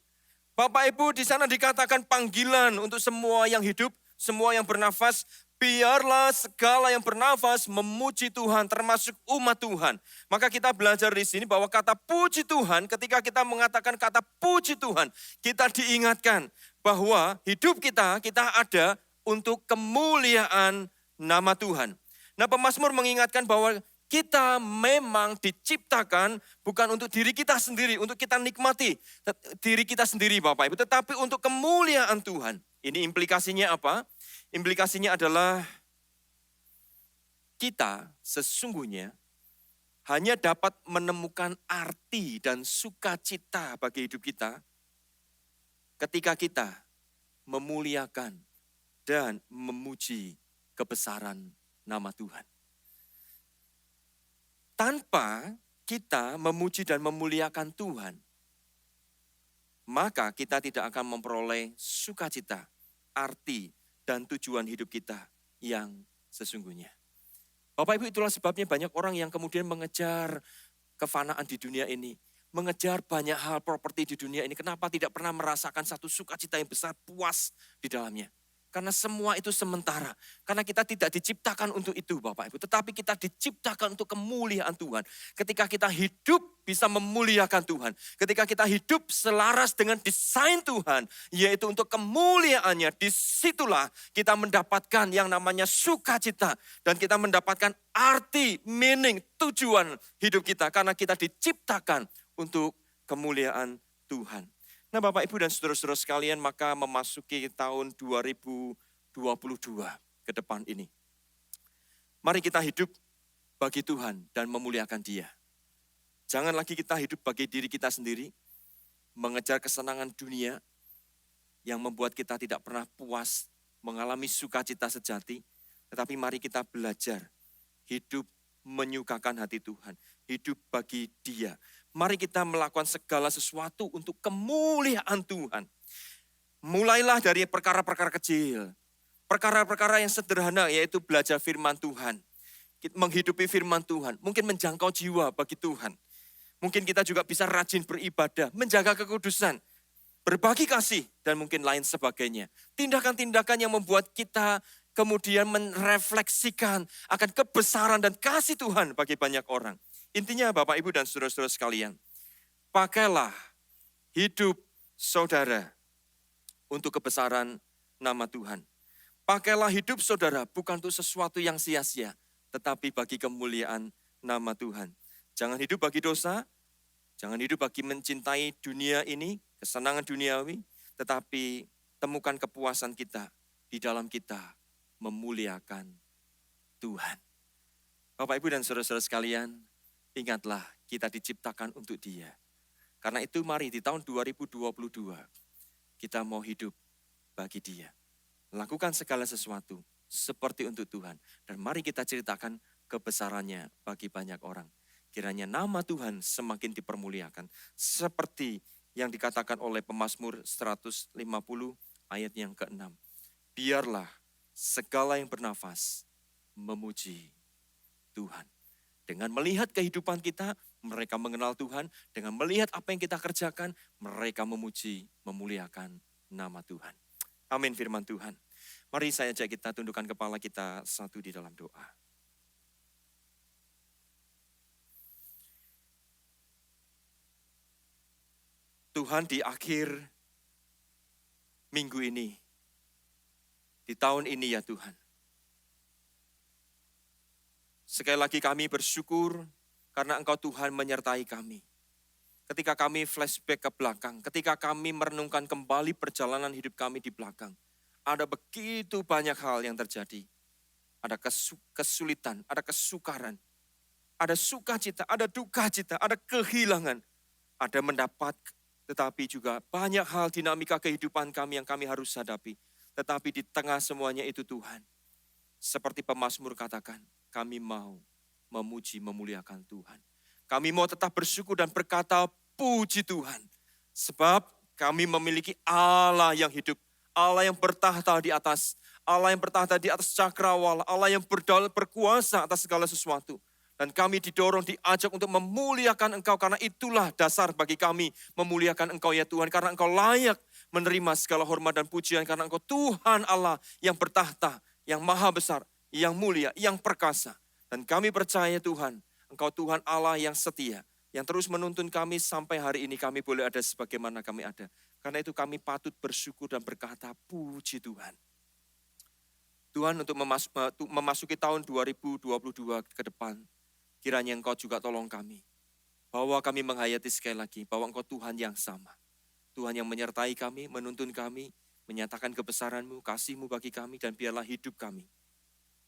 Speaker 4: Bapak Ibu di sana dikatakan panggilan untuk semua yang hidup, semua yang bernafas. Biarlah segala yang bernafas memuji Tuhan, termasuk umat Tuhan. Maka kita belajar di sini bahwa kata puji Tuhan, ketika kita mengatakan kata puji Tuhan, kita diingatkan bahwa hidup kita ada untuk kemuliaan nama Tuhan. Nah, pemazmur mengingatkan bahwa kita memang diciptakan bukan untuk diri kita sendiri, untuk kita nikmati diri kita sendiri Bapak Ibu, tetapi untuk kemuliaan Tuhan. Ini implikasinya apa? Implikasinya adalah kita sesungguhnya hanya dapat menemukan arti dan sukacita bagi hidup kita ketika kita memuliakan dan memuji kebesaran nama Tuhan. Tanpa kita memuji dan memuliakan Tuhan, maka kita tidak akan memperoleh sukacita, arti, dan tujuan hidup kita yang sesungguhnya. Bapak Ibu, itulah sebabnya banyak orang yang kemudian mengejar kefanaan di dunia ini. Mengejar banyak hal properti di dunia ini. Kenapa tidak pernah merasakan satu sukacita yang besar, puas di dalamnya? Karena semua itu sementara. Karena kita tidak diciptakan untuk itu Bapak Ibu. Tetapi kita diciptakan untuk kemuliaan Tuhan. Ketika kita hidup bisa memuliakan Tuhan. Ketika kita hidup selaras dengan desain Tuhan. Yaitu untuk kemuliaannya. Disitulah kita mendapatkan yang namanya sukacita. Dan kita mendapatkan arti, meaning, tujuan hidup kita. Karena kita diciptakan untuk kemuliaan Tuhan. Nah Bapak Ibu dan saudara-saudara sekalian, maka memasuki tahun 2022 ke depan ini. Mari kita hidup bagi Tuhan dan memuliakan Dia. Jangan lagi kita hidup bagi diri kita sendiri, mengejar kesenangan dunia yang membuat kita tidak pernah puas, mengalami sukacita sejati. Tetapi mari kita belajar hidup menyukakan hati Tuhan, hidup bagi Dia. Mari kita melakukan segala sesuatu untuk kemuliaan Tuhan. Mulailah dari perkara-perkara kecil. Perkara-perkara yang sederhana yaitu belajar firman Tuhan. Menghidupi firman Tuhan. Mungkin menjangkau jiwa bagi Tuhan. Mungkin kita juga bisa rajin beribadah. Menjaga kekudusan. Berbagi kasih dan mungkin lain sebagainya. Tindakan-tindakan yang membuat kita kemudian merefleksikan akan kebesaran dan kasih Tuhan bagi banyak orang. Intinya Bapak Ibu dan saudara-saudara sekalian, pakailah hidup saudara untuk kebesaran nama Tuhan. Pakailah hidup saudara bukan untuk sesuatu yang sia-sia, tetapi bagi kemuliaan nama Tuhan. Jangan hidup bagi dosa, jangan hidup bagi mencintai dunia ini, kesenangan duniawi, tetapi temukan kepuasan kita di dalam kita memuliakan Tuhan. Bapak Ibu dan saudara-saudara sekalian, ingatlah kita diciptakan untuk Dia. Karena itu mari di tahun 2022 kita mau hidup bagi Dia. Lakukan segala sesuatu seperti untuk Tuhan. Dan mari kita ceritakan kebesarannya bagi banyak orang. Kiranya nama Tuhan semakin dipermuliakan. Seperti yang dikatakan oleh pemazmur 150 ayat yang ke-6. Biarlah segala yang bernafas memuji Tuhan. Dengan melihat kehidupan kita, mereka mengenal Tuhan. Dengan melihat apa yang kita kerjakan, mereka memuji, memuliakan nama Tuhan. Amin firman Tuhan. Mari saya ajak kita tundukkan kepala kita satu di dalam doa. Tuhan, di akhir minggu ini, di tahun ini ya Tuhan, sekali lagi kami bersyukur karena Engkau Tuhan menyertai kami. ketika kami flashback ke belakang, ketika kami merenungkan kembali perjalanan hidup kami di belakang, ada begitu banyak hal yang terjadi. Ada kesulitan, ada kesukaran, ada sukacita, ada duka cita, ada kehilangan, ada mendapat, tetapi juga banyak hal dinamika kehidupan kami yang kami harus hadapi. Tetapi di tengah semuanya itu Tuhan, seperti pemazmur katakan, kami mau memuji memuliakan Tuhan. Kami mau tetap bersyukur dan berkata puji Tuhan. Sebab kami memiliki Allah yang hidup, Allah yang bertahta di atas, Allah yang bertahta di atas cakrawala, Allah yang berkuasa atas segala sesuatu. Dan kami didorong, diajak untuk memuliakan Engkau, karena itulah dasar bagi kami memuliakan Engkau ya Tuhan. Karena Engkau layak menerima segala hormat dan pujian, karena Engkau Tuhan Allah yang bertahta, yang maha besar, yang mulia, yang perkasa. Dan kami percaya Tuhan, Engkau Tuhan Allah yang setia, yang terus menuntun kami sampai hari ini kami boleh ada sebagaimana kami ada. Karena itu kami patut bersyukur dan berkata puji Tuhan. Tuhan, untuk memasuki tahun 2022 ke depan, kiranya Engkau juga tolong kami. Bahwa kami menghayati sekali lagi, bahwa Engkau Tuhan yang sama. Tuhan yang menyertai kami, menuntun kami, menyatakan kebesaran-Mu, kasih-Mu bagi kami, dan biarlah hidup kami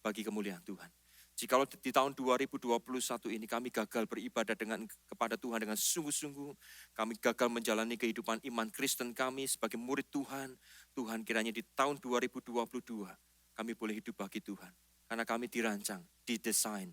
Speaker 4: bagi kemuliaan Tuhan. Jikalau di tahun 2021 ini kami gagal beribadah kepada Tuhan dengan sungguh-sungguh, kami gagal menjalani kehidupan iman Kristen kami sebagai murid Tuhan, Tuhan kiranya di tahun 2022 kami boleh hidup bagi Tuhan. Karena kami dirancang, didesain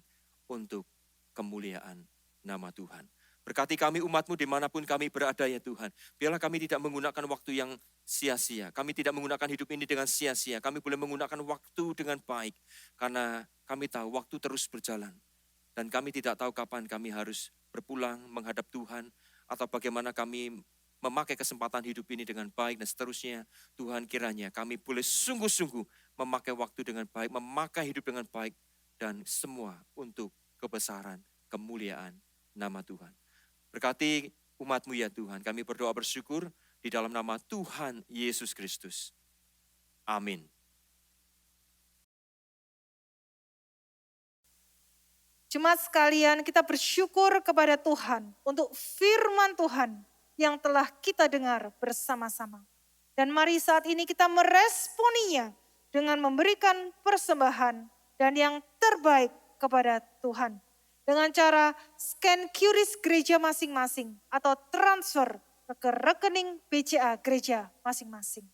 Speaker 4: untuk kemuliaan nama Tuhan. Berkati kami umat-Mu dimanapun kami berada ya Tuhan. Biarlah kami tidak menggunakan waktu yang sia-sia. Kami tidak menggunakan hidup ini dengan sia-sia. Kami boleh menggunakan waktu dengan baik. Karena kami tahu waktu terus berjalan. Dan kami tidak tahu kapan kami harus berpulang menghadap Tuhan. Atau bagaimana kami memakai kesempatan hidup ini dengan baik dan seterusnya. Tuhan kiranya kami boleh sungguh-sungguh memakai waktu dengan baik. Memakai hidup dengan baik. Dan semua untuk kebesaran, kemuliaan nama Tuhan. Berkati umat-Mu ya Tuhan. Kami berdoa bersyukur di dalam nama Tuhan Yesus Kristus. Amin.
Speaker 1: Jemaat sekalian, kita bersyukur kepada Tuhan untuk firman Tuhan yang telah kita dengar bersama-sama. Dan mari saat ini kita meresponinya dengan memberikan persembahan dan yang terbaik kepada Tuhan. Dengan cara scan QRIS gereja masing-masing atau transfer ke rekening BCA gereja masing-masing.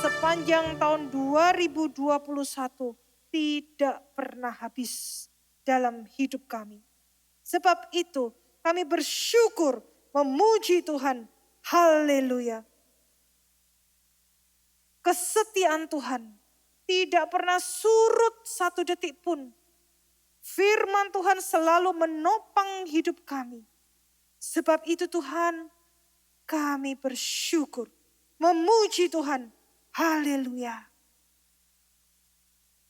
Speaker 1: sepanjang tahun 2021 tidak pernah habis dalam hidup kami. Sebab itu kami bersyukur memuji Tuhan. Haleluya. Kesetiaan Tuhan tidak pernah surut satu detik pun. Firman Tuhan selalu menopang hidup kami. Sebab itu Tuhan, kami bersyukur, memuji Tuhan. Haleluya.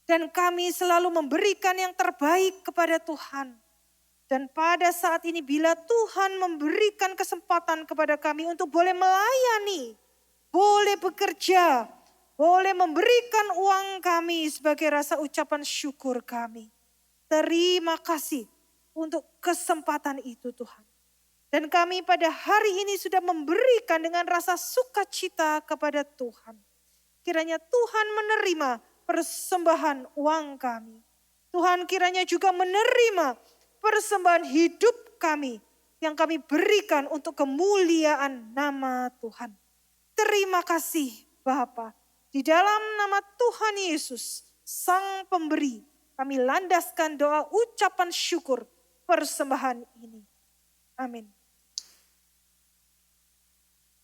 Speaker 1: Dan kami selalu memberikan yang terbaik kepada Tuhan. Dan pada saat ini bila Tuhan memberikan kesempatan kepada kami untuk boleh melayani, boleh bekerja, boleh memberikan uang kami sebagai rasa ucapan syukur kami. Terima kasih untuk kesempatan itu Tuhan. Dan kami pada hari ini sudah memberikan dengan rasa sukacita kepada Tuhan. Kiranya Tuhan menerima persembahan uang kami. Tuhan kiranya juga menerima persembahan hidup kami yang kami berikan untuk kemuliaan nama Tuhan. Terima kasih Bapa. Di dalam nama Tuhan Yesus, Sang Pemberi, kami landaskan doa ucapan syukur persembahan ini. Amin.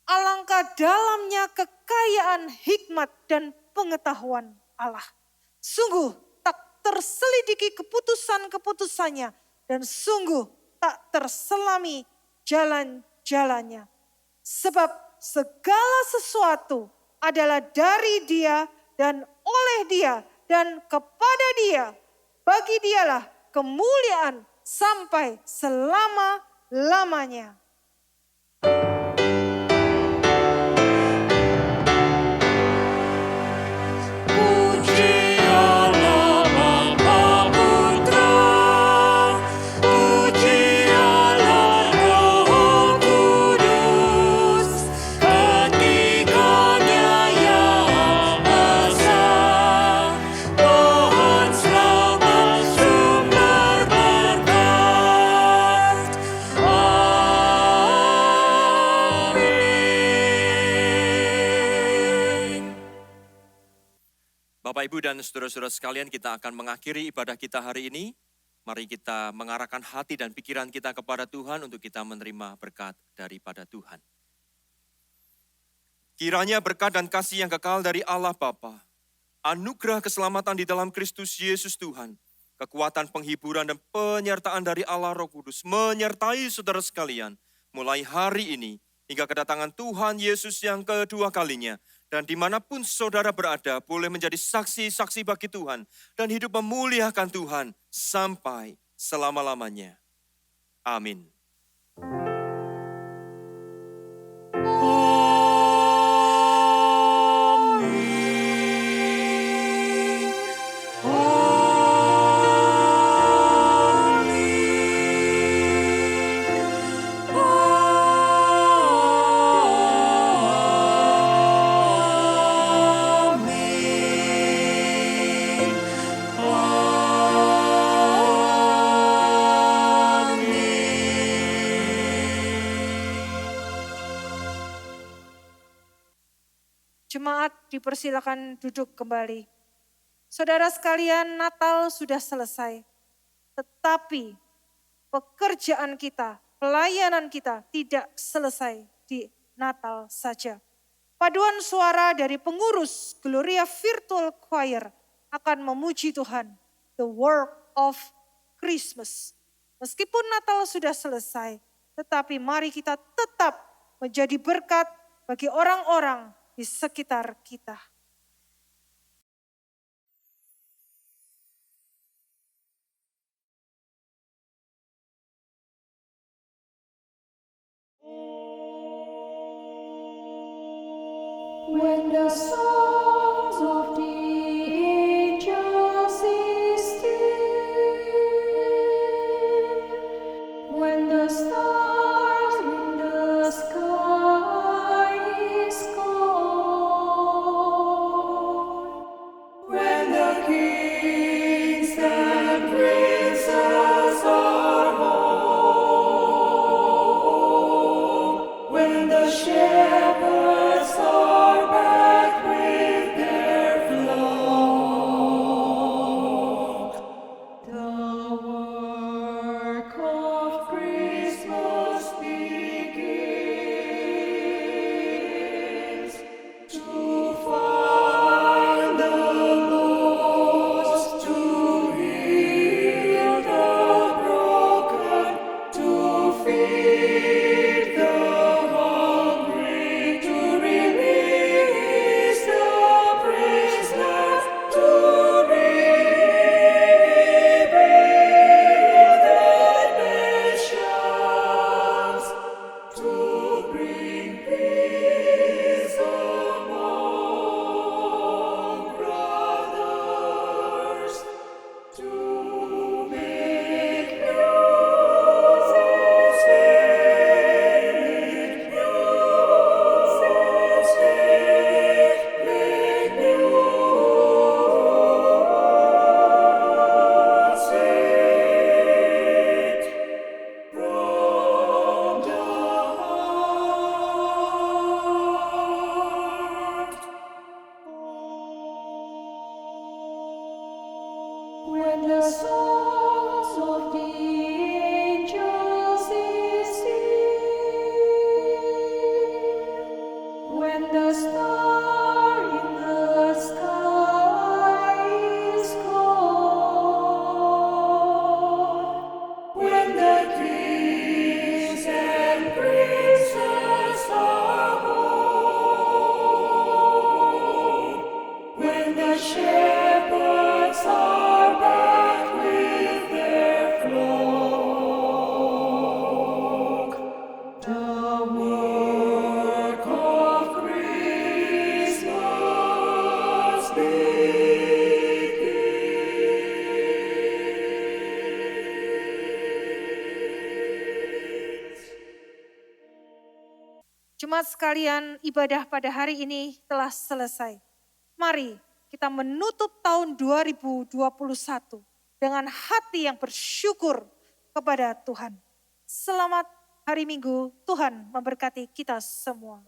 Speaker 1: Alangkah dalamnya kekayaan hikmat dan pengetahuan Allah. Sungguh tak terselidiki keputusan-keputusannya dan sungguh tak terselami jalan-jalannya. Sebab segala sesuatu adalah dari Dia dan oleh Dia dan kepada Dia. Bagi Dialah kemuliaan sampai selama-lamanya.
Speaker 4: Bapak, Ibu, dan saudara-saudara sekalian, kita akan mengakhiri ibadah kita hari ini. Mari kita mengarahkan hati dan pikiran kita kepada Tuhan untuk kita menerima berkat daripada Tuhan. Kiranya berkat dan kasih yang kekal dari Allah Bapa, anugerah keselamatan di dalam Kristus Yesus Tuhan, kekuatan penghiburan dan penyertaan dari Allah Roh Kudus menyertai saudara sekalian mulai hari ini hingga kedatangan Tuhan Yesus yang kedua kalinya. Dan dimanapun saudara berada boleh menjadi saksi-saksi bagi Tuhan dan hidup memuliakan Tuhan sampai selama-lamanya. Amin.
Speaker 1: Jemaat dipersilakan duduk kembali. Saudara sekalian, Natal sudah selesai. Tetapi pekerjaan kita, pelayanan kita tidak selesai di Natal saja. Paduan suara dari pengurus Gloria Virtual Choir akan memuji Tuhan. The Work of Christmas. Meskipun Natal sudah selesai, tetapi mari kita tetap menjadi berkat bagi orang-orang di sekitar kita.
Speaker 3: When the songs of the angels is still, when the stars in the sky is gone, when the kings and princes are home, when the shepherds are back with When the songs of the angels is still, when the star in the sky is gone, when the kings and princes are home, when the shepherds are back with their flock, the work of Christmas begins.
Speaker 1: Jemaat sekalian, ibadah pada hari ini telah selesai. Mari kita menutup tahun 2021 dengan hati yang bersyukur kepada Tuhan. Selamat hari Minggu, Tuhan memberkati kita semua.